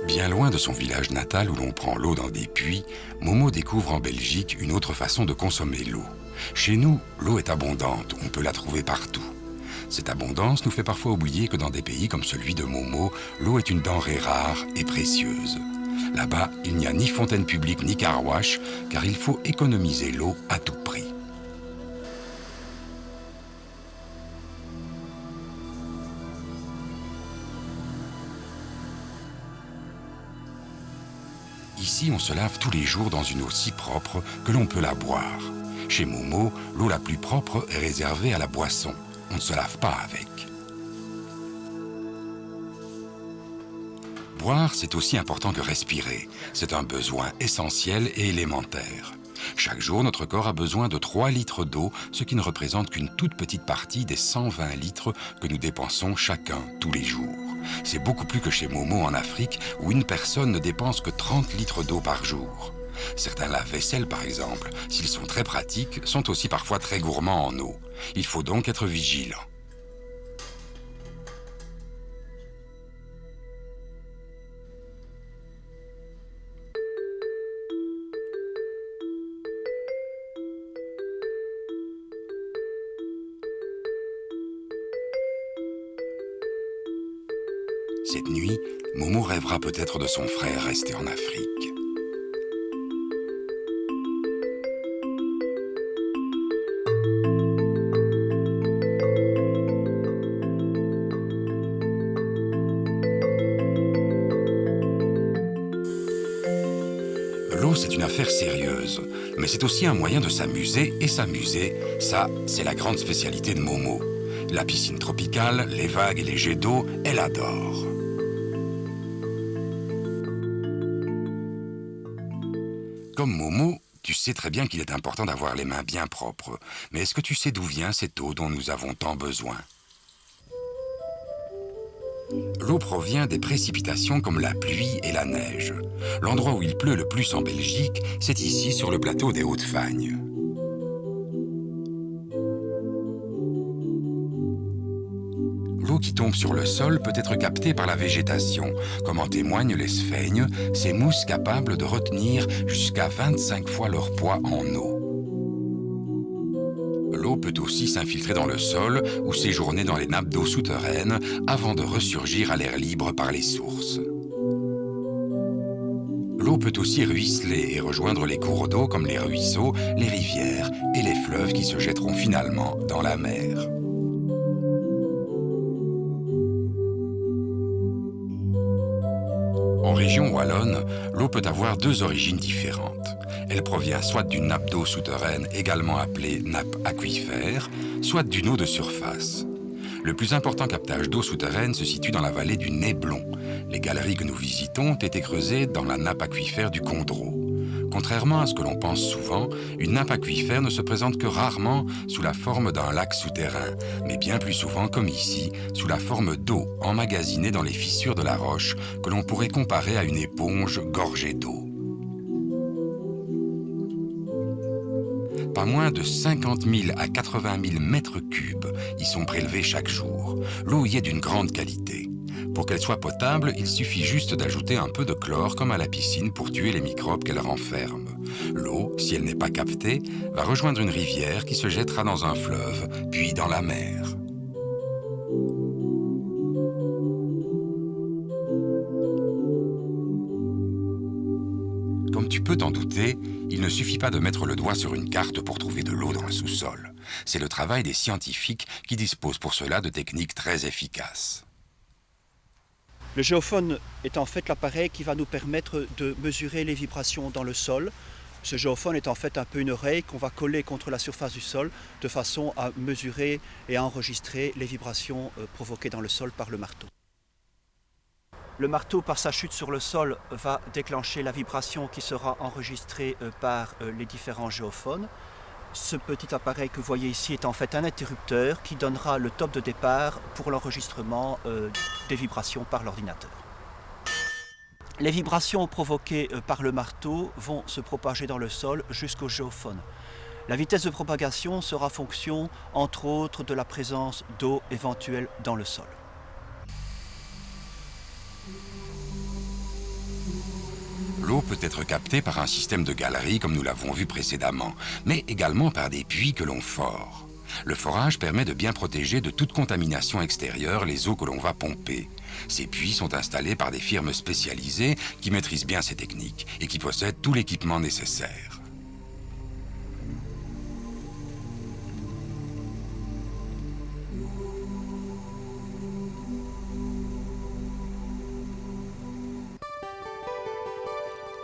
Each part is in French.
Bien loin de son village natal où l'on prend l'eau dans des puits, Momo découvre en Belgique une autre façon de consommer l'eau. Chez nous, l'eau est abondante, on peut la trouver partout. Cette abondance nous fait parfois oublier que dans des pays comme celui de Momo, l'eau est une denrée rare et précieuse. Là-bas, il n'y a ni fontaine publique ni car-wash, car il faut économiser l'eau à tout prix. Ici, on se lave tous les jours dans une eau si propre que l'on peut la boire. Chez Momo, l'eau la plus propre est réservée à la boisson. On ne se lave pas avec. Boire, c'est aussi important que respirer. C'est un besoin essentiel et élémentaire. Chaque jour, notre corps a besoin de 3 litres d'eau, ce qui ne représente qu'une toute petite partie des 120 litres que nous dépensons chacun tous les jours. C'est beaucoup plus que chez Momo en Afrique, où une personne ne dépense que 30 litres d'eau par jour. Certains lave-vaisselle, par exemple, s'ils sont très pratiques, sont aussi parfois très gourmands en eau. Il faut donc être vigilant. Cette nuit, Momo rêvera peut-être de son frère resté en Afrique. L'eau, c'est une affaire sérieuse, mais c'est aussi un moyen de s'amuser, et s'amuser, ça, c'est la grande spécialité de Momo. La piscine tropicale, les vagues et les jets d'eau, elle adore. Comme Momo, tu sais très bien qu'il est important d'avoir les mains bien propres. Mais est-ce que tu sais d'où vient cette eau dont nous avons tant besoin ? L'eau provient des précipitations comme la pluie et la neige. L'endroit où il pleut le plus en Belgique, c'est ici sur le plateau des Hautes-Fagnes. L'eau qui tombe sur le sol peut être captée par la végétation, comme en témoignent les sphègnes, ces mousses capables de retenir jusqu'à 25 fois leur poids en eau. L'eau peut aussi s'infiltrer dans le sol ou séjourner dans les nappes d'eau souterraines avant de ressurgir à l'air libre par les sources. L'eau peut aussi ruisseler et rejoindre les cours d'eau comme les ruisseaux, les rivières et les fleuves qui se jetteront finalement dans la mer. En région wallonne, l'eau peut avoir 2 origines différentes. Elle provient soit d'une nappe d'eau souterraine également appelée nappe aquifère, soit d'une eau de surface. Le plus important captage d'eau souterraine se situe dans la vallée du Néblon. Les galeries que nous visitons ont été creusées dans la nappe aquifère du Condro. Contrairement à ce que l'on pense souvent, une nappe aquifère ne se présente que rarement sous la forme d'un lac souterrain, mais bien plus souvent, comme ici, sous la forme d'eau emmagasinée dans les fissures de la roche, que l'on pourrait comparer à une éponge gorgée d'eau. Pas moins de 50 000 à 80 000 mètres cubes y sont prélevés chaque jour. L'eau y est d'une grande qualité. Pour qu'elle soit potable, il suffit juste d'ajouter un peu de chlore comme à la piscine pour tuer les microbes qu'elle renferme. L'eau, si elle n'est pas captée, va rejoindre une rivière qui se jettera dans un fleuve, puis dans la mer. Comme tu peux t'en douter, il ne suffit pas de mettre le doigt sur une carte pour trouver de l'eau dans le sous-sol. C'est le travail des scientifiques qui disposent pour cela de techniques très efficaces. Le géophone est en fait l'appareil qui va nous permettre de mesurer les vibrations dans le sol. Ce géophone est en fait un peu une oreille qu'on va coller contre la surface du sol de façon à mesurer et à enregistrer les vibrations provoquées dans le sol par le marteau. Le marteau, par sa chute sur le sol, va déclencher la vibration qui sera enregistrée par les différents géophones. Ce petit appareil que vous voyez ici est en fait un interrupteur qui donnera le top de départ pour l'enregistrement des vibrations par l'ordinateur. Les vibrations provoquées par le marteau vont se propager dans le sol jusqu'au géophone. La vitesse de propagation sera fonction, entre autres, de la présence d'eau éventuelle dans le sol. L'eau peut être captée par un système de galeries comme nous l'avons vu précédemment, mais également par des puits que l'on fore. Le forage permet de bien protéger de toute contamination extérieure les eaux que l'on va pomper. Ces puits sont installés par des firmes spécialisées qui maîtrisent bien ces techniques et qui possèdent tout l'équipement nécessaire.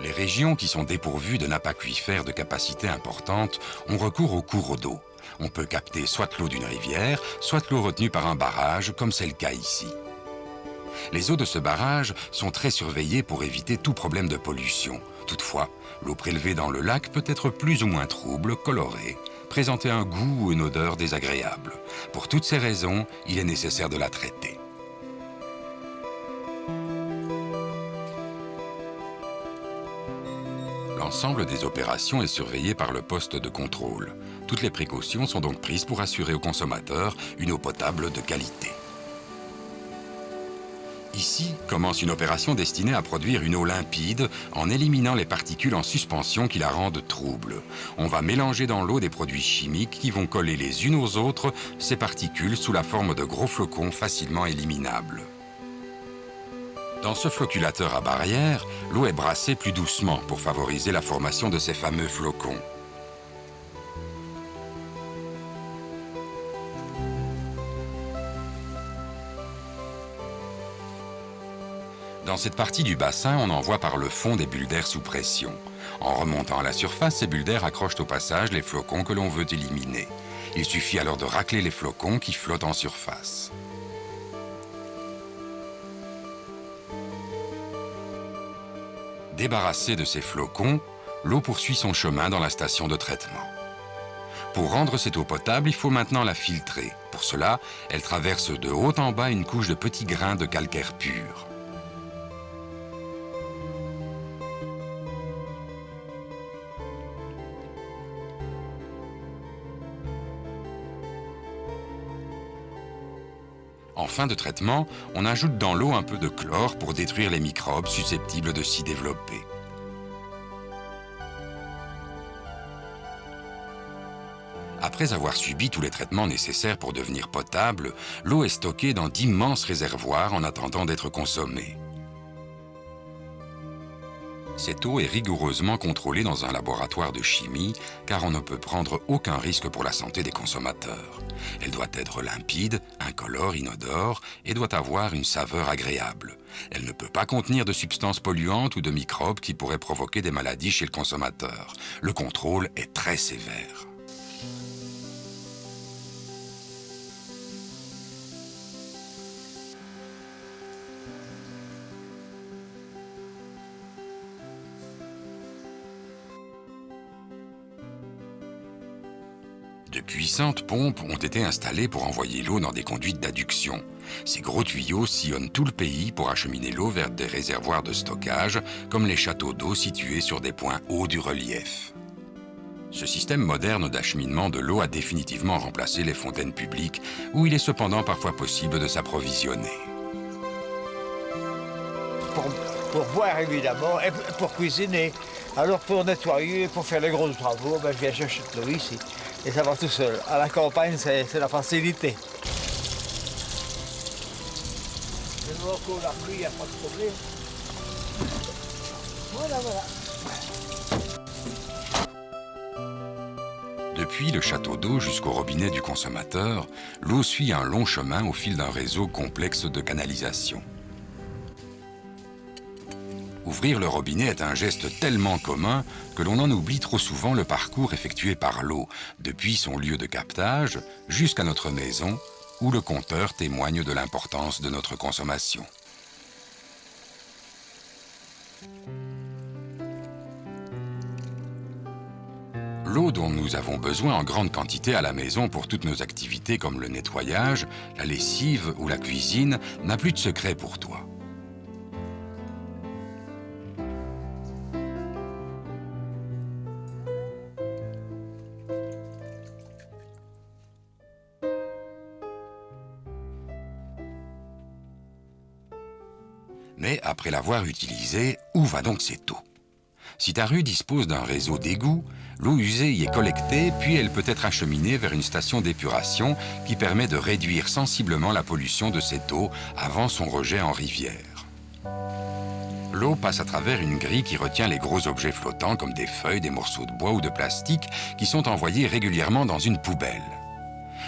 Les régions qui sont dépourvues de nappes aquifères de capacité importante ont recours aux cours d'eau. On peut capter soit l'eau d'une rivière, soit l'eau retenue par un barrage, comme c'est le cas ici. Les eaux de ce barrage sont très surveillées pour éviter tout problème de pollution. Toutefois, l'eau prélevée dans le lac peut être plus ou moins trouble, colorée, présenter un goût ou une odeur désagréable. Pour toutes ces raisons, il est nécessaire de la traiter. L'ensemble des opérations est surveillé par le poste de contrôle. Toutes les précautions sont donc prises pour assurer aux consommateurs une eau potable de qualité. Ici commence une opération destinée à produire une eau limpide en éliminant les particules en suspension qui la rendent trouble. On va mélanger dans l'eau des produits chimiques qui vont coller les unes aux autres ces particules sous la forme de gros flocons facilement éliminables. Dans ce floculateur à barrière, l'eau est brassée plus doucement pour favoriser la formation de ces fameux flocons. Dans cette partie du bassin, on envoie par le fond des bulles d'air sous pression. En remontant à la surface, ces bulles d'air accrochent au passage les flocons que l'on veut éliminer. Il suffit alors de racler les flocons qui flottent en surface. Débarrassée de ces flocons, l'eau poursuit son chemin dans la station de traitement. Pour rendre cette eau potable, il faut maintenant la filtrer. Pour cela, elle traverse de haut en bas une couche de petits grains de calcaire pur. En fin de traitement, on ajoute dans l'eau un peu de chlore pour détruire les microbes susceptibles de s'y développer. Après avoir subi tous les traitements nécessaires pour devenir potable, l'eau est stockée dans d'immenses réservoirs en attendant d'être consommée. Cette eau est rigoureusement contrôlée dans un laboratoire de chimie car on ne peut prendre aucun risque pour la santé des consommateurs. Elle doit être limpide, incolore, inodore et doit avoir une saveur agréable. Elle ne peut pas contenir de substances polluantes ou de microbes qui pourraient provoquer des maladies chez le consommateur. Le contrôle est très sévère. De puissantes pompes ont été installées pour envoyer l'eau dans des conduites d'adduction. Ces gros tuyaux sillonnent tout le pays pour acheminer l'eau vers des réservoirs de stockage, comme les châteaux d'eau situés sur des points hauts du relief. Ce système moderne d'acheminement de l'eau a définitivement remplacé les fontaines publiques, où il est cependant parfois possible de s'approvisionner. Pour boire évidemment, et pour cuisiner. Alors pour nettoyer, pour faire les gros travaux, je viens chercher de l'eau ici. Et ça va tout seul. À la campagne, c'est la facilité. Je vois qu'au la pluie, il n'y a pas de problème. Voilà. Depuis le château d'eau jusqu'au robinet du consommateur, l'eau suit un long chemin au fil d'un réseau complexe de canalisation. Ouvrir le robinet est un geste tellement commun que l'on en oublie trop souvent le parcours effectué par l'eau, depuis son lieu de captage jusqu'à notre maison, où le compteur témoigne de l'importance de notre consommation. L'eau dont nous avons besoin en grande quantité à la maison pour toutes nos activités comme le nettoyage, la lessive ou la cuisine n'a plus de secret pour toi. Mais après l'avoir utilisée, où va donc cette eau ? Si ta rue dispose d'un réseau d'égouts, l'eau usée y est collectée, puis elle peut être acheminée vers une station d'épuration qui permet de réduire sensiblement la pollution de cette eau avant son rejet en rivière. L'eau passe à travers une grille qui retient les gros objets flottants comme des feuilles, des morceaux de bois ou de plastique qui sont envoyés régulièrement dans une poubelle.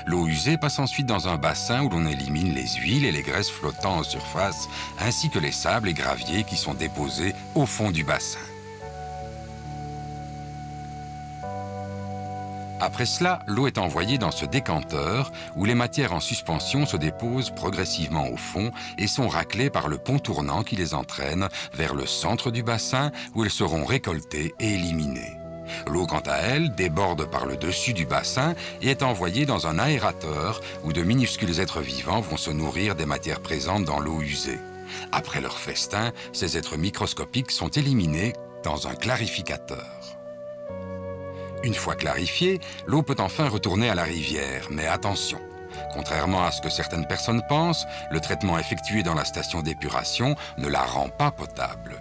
L'eau usée passe ensuite dans un bassin où l'on élimine les huiles et les graisses flottant en surface, ainsi que les sables et graviers qui sont déposés au fond du bassin. Après cela, l'eau est envoyée dans ce décanteur où les matières en suspension se déposent progressivement au fond et sont raclées par le pont tournant qui les entraîne vers le centre du bassin où elles seront récoltées et éliminées. L'eau, quant à elle, déborde par le dessus du bassin et est envoyée dans un aérateur où de minuscules êtres vivants vont se nourrir des matières présentes dans l'eau usée. Après leur festin, ces êtres microscopiques sont éliminés dans un clarificateur. Une fois clarifiée, l'eau peut enfin retourner à la rivière, mais attention, contrairement à ce que certaines personnes pensent, le traitement effectué dans la station d'épuration ne la rend pas potable.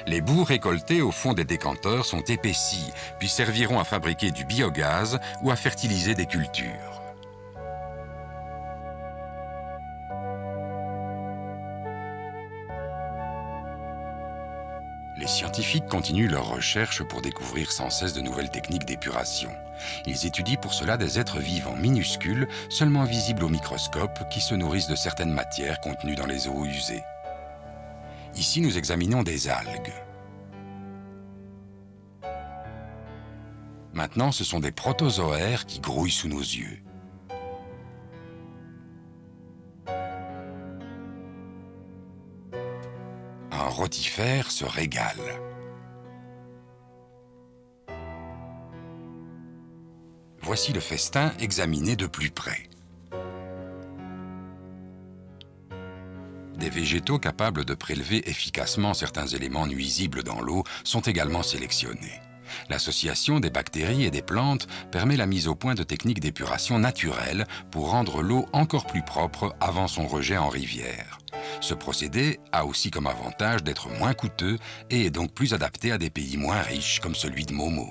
Les boues récoltées au fond des décanteurs sont épaissies, puis serviront à fabriquer du biogaz ou à fertiliser des cultures. Les scientifiques continuent leurs recherches pour découvrir sans cesse de nouvelles techniques d'épuration. Ils étudient pour cela des êtres vivants minuscules, seulement visibles au microscope, qui se nourrissent de certaines matières contenues dans les eaux usées. Ici, nous examinons des algues. Maintenant, ce sont des protozoaires qui grouillent sous nos yeux. Un rotifère se régale. Voici le festin examiné de plus près. Des végétaux capables de prélever efficacement certains éléments nuisibles dans l'eau sont également sélectionnés. L'association des bactéries et des plantes permet la mise au point de techniques d'épuration naturelles pour rendre l'eau encore plus propre avant son rejet en rivière. Ce procédé a aussi comme avantage d'être moins coûteux et est donc plus adapté à des pays moins riches comme celui de Momo.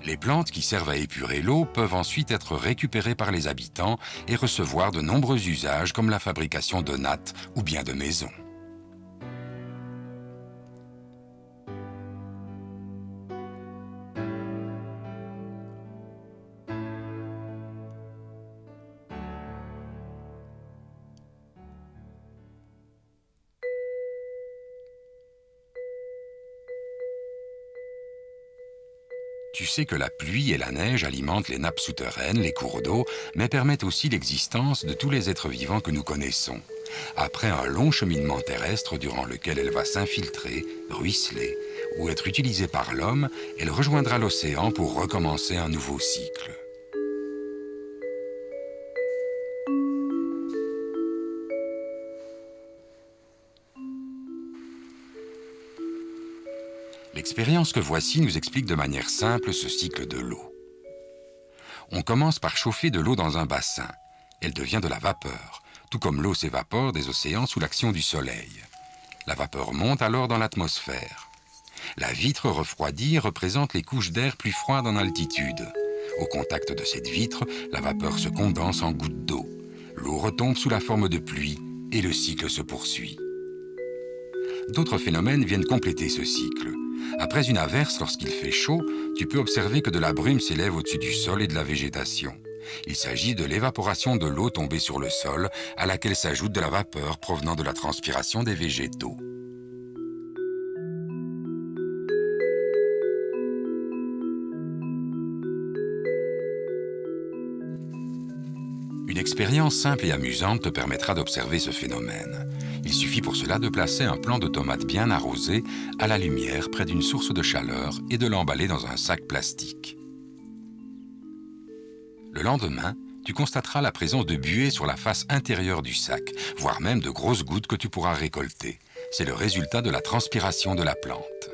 Les plantes qui servent à épurer l'eau peuvent ensuite être récupérées par les habitants et recevoir de nombreux usages comme la fabrication de nattes ou bien de maisons. Tu sais que la pluie et la neige alimentent les nappes souterraines, les cours d'eau, mais permettent aussi l'existence de tous les êtres vivants que nous connaissons. Après un long cheminement terrestre durant lequel elle va s'infiltrer, ruisseler ou être utilisée par l'homme, elle rejoindra l'océan pour recommencer un nouveau cycle. L'expérience que voici nous explique de manière simple ce cycle de l'eau. On commence par chauffer de l'eau dans un bassin. Elle devient de la vapeur, tout comme l'eau s'évapore des océans sous l'action du soleil. La vapeur monte alors dans l'atmosphère. La vitre refroidie représente les couches d'air plus froides en altitude. Au contact de cette vitre, la vapeur se condense en gouttes d'eau. L'eau retombe sous la forme de pluie et le cycle se poursuit. D'autres phénomènes viennent compléter ce cycle. Après une averse, lorsqu'il fait chaud, tu peux observer que de la brume s'élève au-dessus du sol et de la végétation. Il s'agit de l'évaporation de l'eau tombée sur le sol, à laquelle s'ajoute de la vapeur provenant de la transpiration des végétaux. Une expérience simple et amusante te permettra d'observer ce phénomène. Il suffit pour cela de placer un plant de tomates bien arrosé à la lumière près d'une source de chaleur et de l'emballer dans un sac plastique. Le lendemain, tu constateras la présence de buée sur la face intérieure du sac, voire même de grosses gouttes que tu pourras récolter. C'est le résultat de la transpiration de la plante.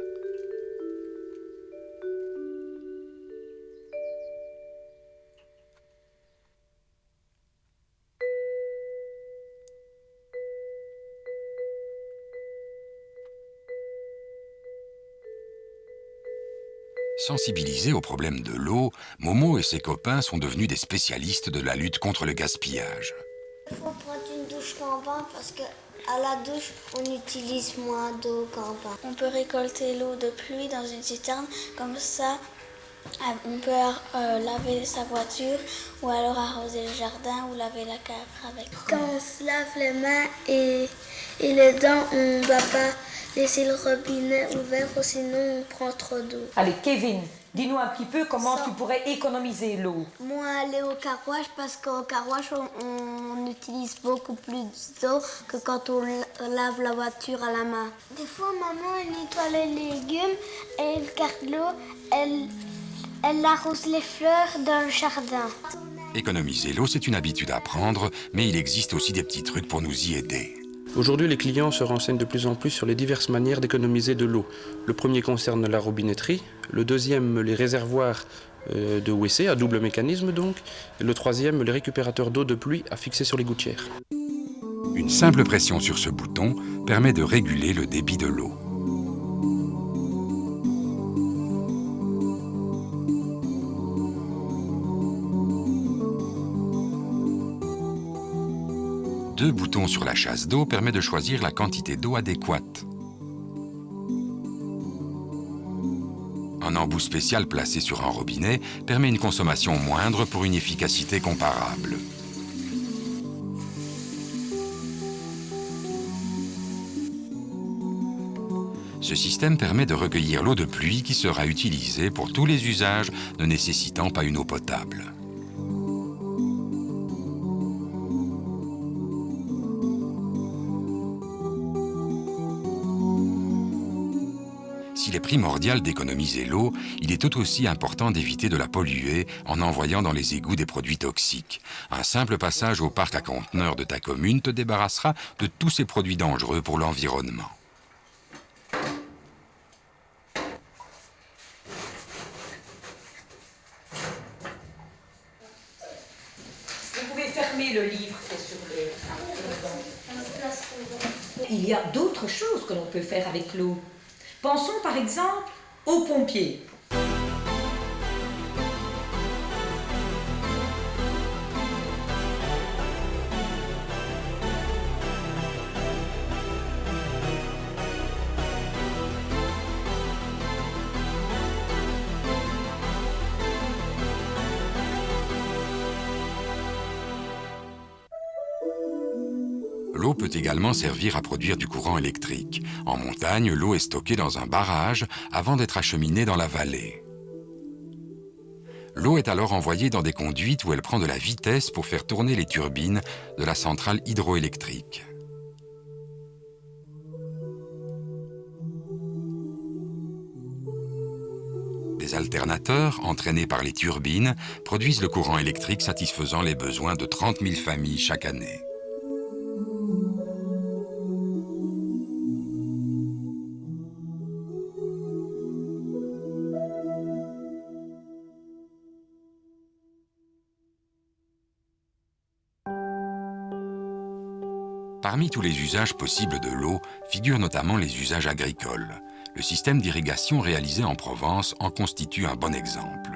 Sensibilisés au problème de l'eau, Momo et ses copains sont devenus des spécialistes de la lutte contre le gaspillage. Il faut prendre une douche campagne parce qu'à la douche, on utilise moins d'eau campagne. On peut récolter l'eau de pluie dans une citerne, comme ça on peut laver sa voiture ou alors arroser le jardin ou laver la cave avec. Quand on se lave les mains et les dents, on ne doit pas laisser le robinet ouvert ou sinon on prend trop d'eau. Allez, Kevin, dis-nous un petit peu comment tu pourrais économiser l'eau. Moi, aller au carwash parce qu'au carwash, on utilise beaucoup plus d'eau que quand on lave la voiture à la main. Des fois, maman, elle nettoie les légumes et elle garde l'eau, elle arrose les fleurs dans le jardin. Économiser l'eau, c'est une habitude à prendre, mais il existe aussi des petits trucs pour nous y aider. Aujourd'hui, les clients se renseignent de plus en plus sur les diverses manières d'économiser de l'eau. Le premier concerne la robinetterie, le deuxième les réservoirs de WC à double mécanisme donc, et le troisième les récupérateurs d'eau de pluie à fixer sur les gouttières. Une simple pression sur ce bouton permet de réguler le débit de l'eau. Deux boutons sur la chasse d'eau permettent de choisir la quantité d'eau adéquate. Un embout spécial placé sur un robinet permet une consommation moindre pour une efficacité comparable. Ce système permet de recueillir l'eau de pluie qui sera utilisée pour tous les usages ne nécessitant pas une eau potable. S'il est primordial d'économiser l'eau, il est tout aussi important d'éviter de la polluer en envoyant dans les égouts des produits toxiques. Un simple passage au parc à conteneurs de ta commune te débarrassera de tous ces produits dangereux pour l'environnement. Vous pouvez fermer le livre qui est sur le... Il y a d'autres choses que l'on peut faire avec l'eau. Pensons par exemple aux pompiers. L'eau peut également servir à produire du courant électrique. En montagne, l'eau est stockée dans un barrage avant d'être acheminée dans la vallée. L'eau est alors envoyée dans des conduites où elle prend de la vitesse pour faire tourner les turbines de la centrale hydroélectrique. Des alternateurs, entraînés par les turbines, produisent le courant électrique satisfaisant les besoins de 30 000 familles chaque année. Parmi tous les usages possibles de l'eau figurent notamment les usages agricoles. Le système d'irrigation réalisé en Provence en constitue un bon exemple.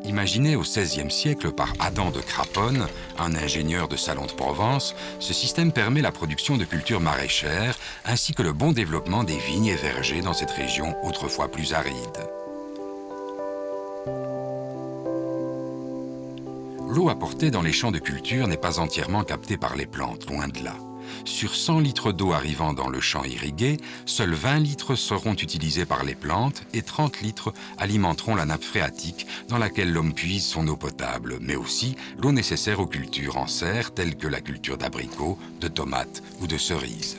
Imaginé au XVIe siècle par Adam de Craponne, un ingénieur de Salon de Provence, ce système permet la production de cultures maraîchères ainsi que le bon développement des vignes et vergers dans cette région autrefois plus aride. L'eau apportée dans les champs de culture n'est pas entièrement captée par les plantes, loin de là. Sur 100 litres d'eau arrivant dans le champ irrigué, seuls 20 litres seront utilisés par les plantes et 30 litres alimenteront la nappe phréatique dans laquelle l'homme puise son eau potable, mais aussi l'eau nécessaire aux cultures en serre telles que la culture d'abricots, de tomates ou de cerises.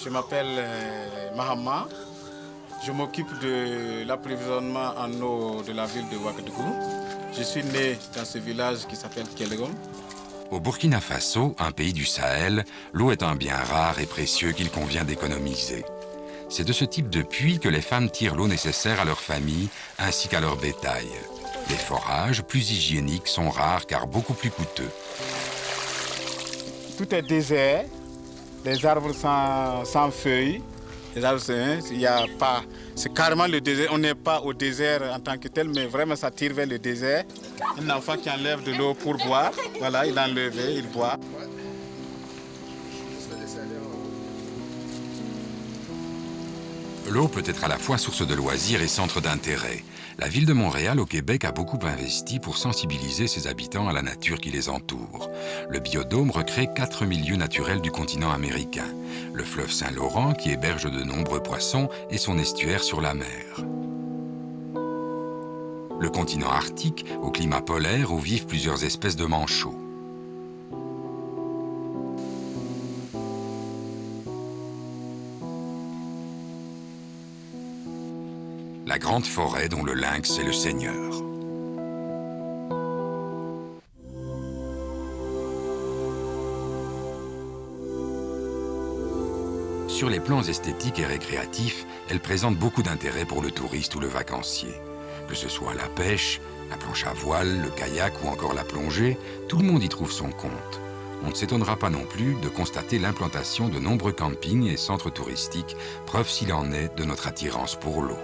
Je m'appelle Mahama. Je m'occupe de l'approvisionnement en eau de la ville de Ouagadougou. Je suis né dans ce village qui s'appelle Kélegom. Au Burkina Faso, un pays du Sahel, l'eau est un bien rare et précieux qu'il convient d'économiser. C'est de ce type de puits que les femmes tirent l'eau nécessaire à leur famille ainsi qu'à leur bétail. Les forages, plus hygiéniques, sont rares car beaucoup plus coûteux. Tout est désert, les arbres sans feuilles. Les arbres, il y a pas, c'est carrément le désert. On n'est pas au désert en tant que tel, mais vraiment ça tire vers le désert. Un enfant qui enlève de l'eau pour boire, voilà, il enlève, il boit. L'eau peut être à la fois source de loisirs et centre d'intérêt. La ville de Montréal, au Québec, a beaucoup investi pour sensibiliser ses habitants à la nature qui les entoure. Le biodôme recrée 4 milieux naturels du continent américain. Le fleuve Saint-Laurent, qui héberge de nombreux poissons, et son estuaire sur la mer. Le continent arctique, au climat polaire, où vivent plusieurs espèces de manchots. La grande forêt dont le lynx est le seigneur. Sur les plans esthétiques et récréatifs, elle présente beaucoup d'intérêt pour le touriste ou le vacancier. Que ce soit la pêche, la planche à voile, le kayak ou encore la plongée, tout le monde y trouve son compte. On ne s'étonnera pas non plus de constater l'implantation de nombreux campings et centres touristiques, preuve s'il en est de notre attirance pour l'eau.